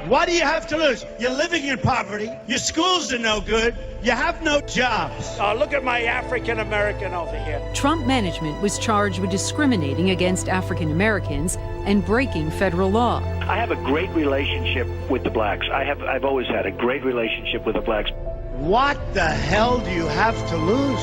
What do you have to lose? You're living in poverty. Your schools are no good. You have no jobs. Look at my African American over here. Trump management was charged with discriminating against African Americans and breaking federal law. I have a great relationship with the blacks. I've always had a great relationship with the blacks. What the hell do you have to lose?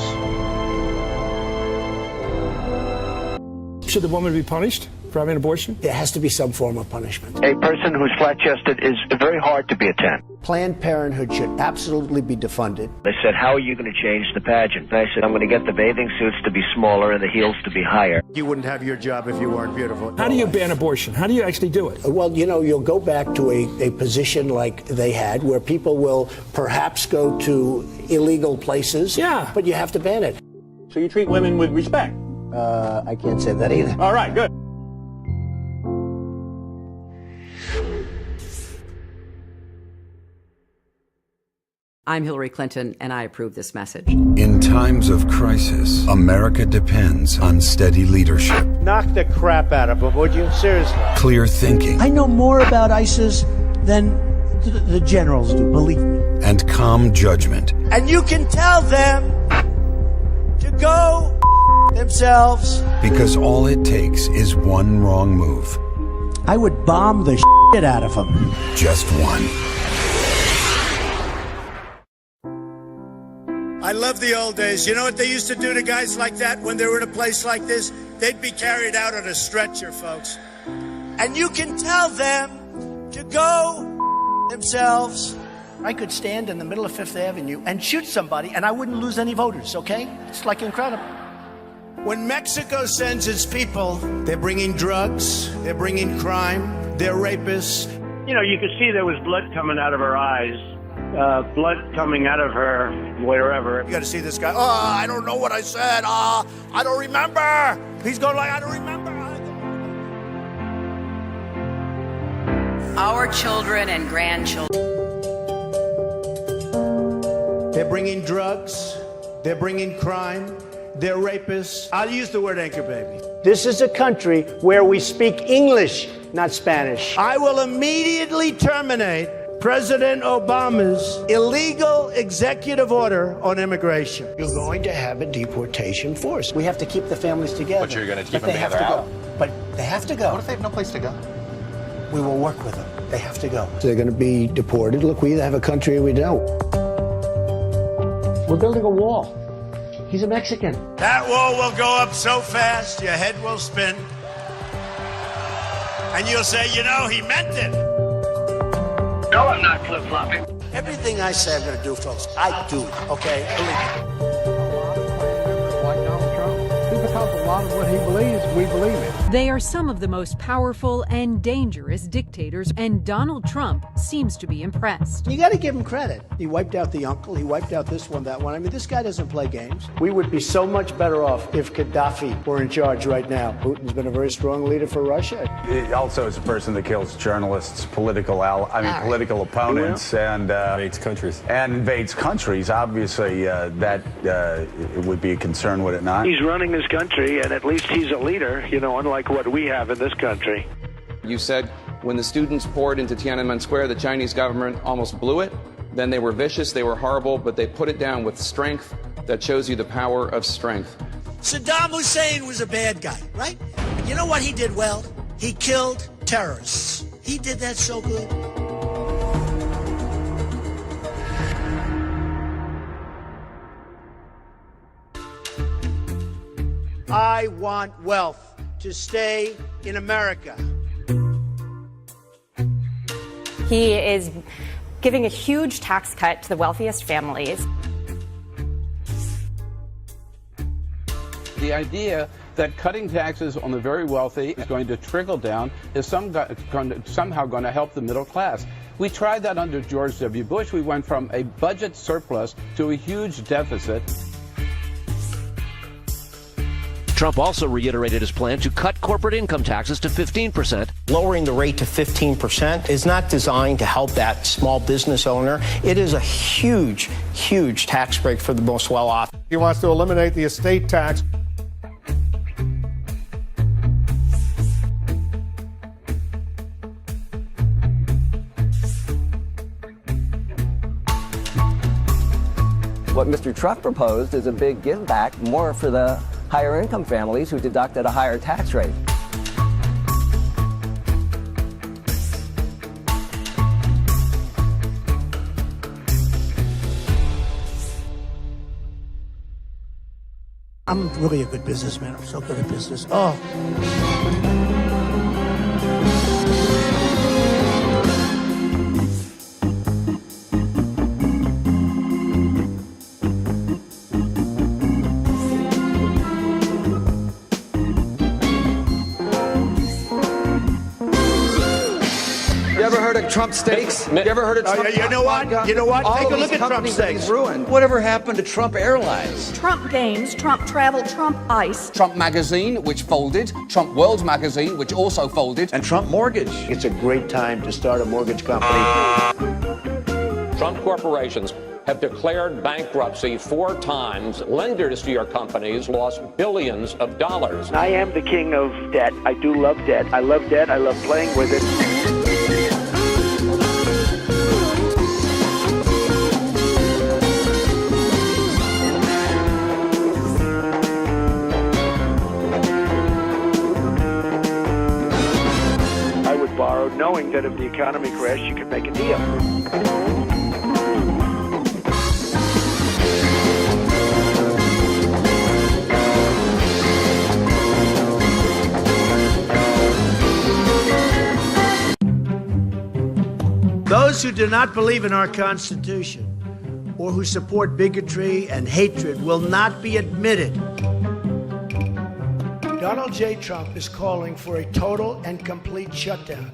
Should the woman be punished for having an abortion? There has to be some form of punishment. A person who's flat-chested is very hard to be a 10. Planned Parenthood should absolutely be defunded. They said, how are you going to change the pageant? And I said, I'm going to get the bathing suits to be smaller and the heels to be higher. You wouldn't have your job if you weren't beautiful. How do you ban abortion? How do you actually do it? Well, you'll go back to a position like they had where people will perhaps go to illegal places. Yeah. But you have to ban it. So you treat women with respect? I can't say that either. All right, good. I'm Hillary Clinton, and I approve this message. In times of crisis, America depends on steady leadership. Knock the crap out of them, would you? Seriously. Clear thinking. I know more about ISIS than the generals do, believe me. And calm judgment. And you can tell them to go themselves. Because all it takes is one wrong move. I would bomb the shit out of them. Just one. I love the old days. You know what they used to do to guys like that when they were in a place like this? They'd be carried out on a stretcher, folks. And you can tell them to go themselves. I could stand in the middle of Fifth Avenue and shoot somebody, and I wouldn't lose any voters, okay? It's like incredible. When Mexico sends its people, they're bringing drugs, they're bringing crime, they're rapists. You know, you could see there was blood coming out of her eyes, blood coming out of her wherever. You got to see this guy. Oh, I don't know what I said. I don't remember. He's going like, I don't remember. Our children and grandchildren. They're bringing drugs, they're bringing crime, they're rapists. I'll use the word anchor baby. This is a country where we speak English, not Spanish. I will immediately terminate President Obama's illegal executive order on immigration. You're going to have a deportation force. We have to keep the families together. But you're going to keep them they have together to out. go. But they have to go. What if they have no place to go? We will work with them. They have to go. They're going to be deported. Look, we either have a country or we don't. We're building a wall. He's a Mexican. That wall will go up so fast, your head will spin. And you'll say, you know, he meant it. No, I'm not flip-flopping. Everything I say I'm going to do, folks, I do, okay? Believe me. Like Donald Trump, because a lot of what he believes, we believe it. They are some of the most powerful and dangerous dictators, and Donald Trump seems to be impressed. You got to give him credit. He wiped out the uncle. He wiped out this one, that one. I mean, this guy doesn't play games. We would be so much better off if Gaddafi were in charge right now. Putin's been a very strong leader for Russia. It also is a person that kills journalists, political opponents, and invades countries. And invades countries. Obviously, that it would be a concern, would it not? He's running his country, and at least he's a leader, you know, unlike what we have in this country. You said when the students poured into Tiananmen Square, the Chinese government almost blew it. Then they were vicious, they were horrible, but they put it down with strength. That shows you the power of strength. Saddam Hussein was a bad guy, right? You know what he did well? He killed terrorists. He did that so good. I want wealth to stay in America. He is giving a huge tax cut to the wealthiest families. The idea that cutting taxes on the very wealthy is going to trickle down is somehow going to help the middle class. We tried that under George W. Bush. We went from a budget surplus to a huge deficit. Trump also reiterated his plan to cut corporate income taxes to 15%. Lowering the rate to 15% is not designed to help that small business owner. It is a huge, huge tax break for the most well-off. He wants to eliminate the estate tax. What Mr. Trump proposed is a big give back, more for the higher income families who deduct at a higher tax rate. I'm really a good businessman. I'm so good at business. Oh. You ever heard of Trump Steaks? You ever heard of Trump? You know what? You know what? All Take a of look these at Trump companies that Steaks. he's ruined. Whatever happened to Trump Airlines? Trump Games, Trump Travel, Trump Ice. Trump Magazine, which folded. Trump World Magazine, which also folded. And Trump Mortgage. It's a great time to start a mortgage company. Trump corporations have declared bankruptcy 4 times. Lenders to your companies lost billions of dollars. I am the king of debt. I do love debt. I love debt. I love playing with it. I would borrow knowing that if the economy crashed, you could make a deal. Those who do not believe in our Constitution or who support bigotry and hatred will not be admitted. Donald J. Trump is calling for a total and complete shutdown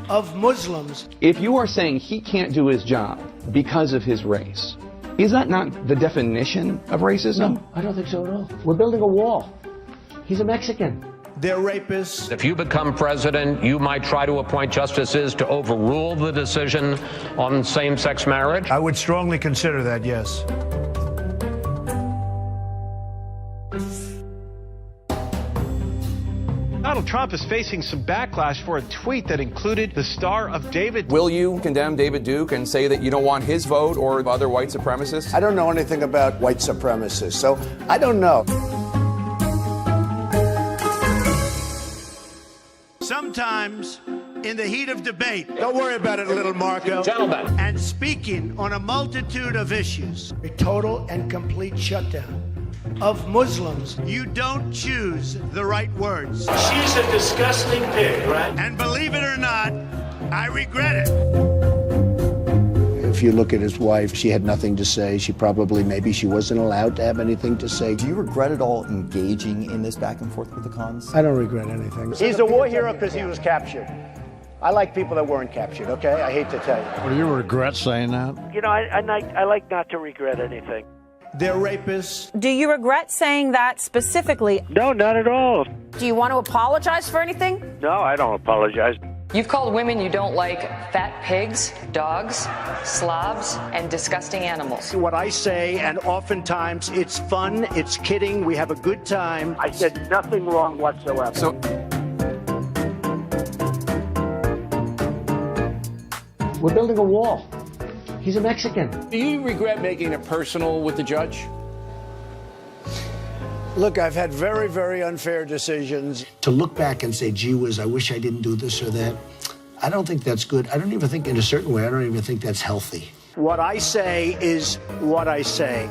of Muslims. If you are saying he can't do his job because of his race, is that not the definition of racism? No, I don't think so at all. We're building a wall. He's a Mexican. They're rapists. If you become president, you might try to appoint justices to overrule the decision on same-sex marriage. I would strongly consider that, yes. Donald Trump is facing some backlash for a tweet that included the Star of David. Will you condemn David Duke and say that you don't want his vote or other white supremacists? I don't know anything about white supremacists, so I don't know. Sometimes, in the heat of debate, don't worry about it, little Marco. Gentlemen. And speaking on a multitude of issues, a total and complete shutdown of Muslims, you don't choose the right words. She's a disgusting pig, right? And believe it or not, I regret it. If you look at his wife, she had nothing to say. Maybe she wasn't allowed to have anything to say. Do you regret at all engaging in this back and forth with the cons? I don't regret anything. He's a war hero because he was captured. I like people that weren't captured, okay? I hate to tell you. Well, do you regret saying that? You know, I like not to regret anything. They're rapists. Do you regret saying that specifically? No, not at all. Do you want to apologize for anything? No, I don't apologize. You've called women you don't like fat pigs, dogs, slobs, and disgusting animals. What I say, and oftentimes it's fun, it's kidding, we have a good time. I said nothing wrong whatsoever. So, We're building a wall. He's a Mexican. Do you regret making it personal with the judge? Look, I've had very, very unfair decisions. To look back and say, gee whiz, I wish I didn't do this or that, I don't think that's good. I don't even think, in a certain way, I don't even think that's healthy. What I say is what I say.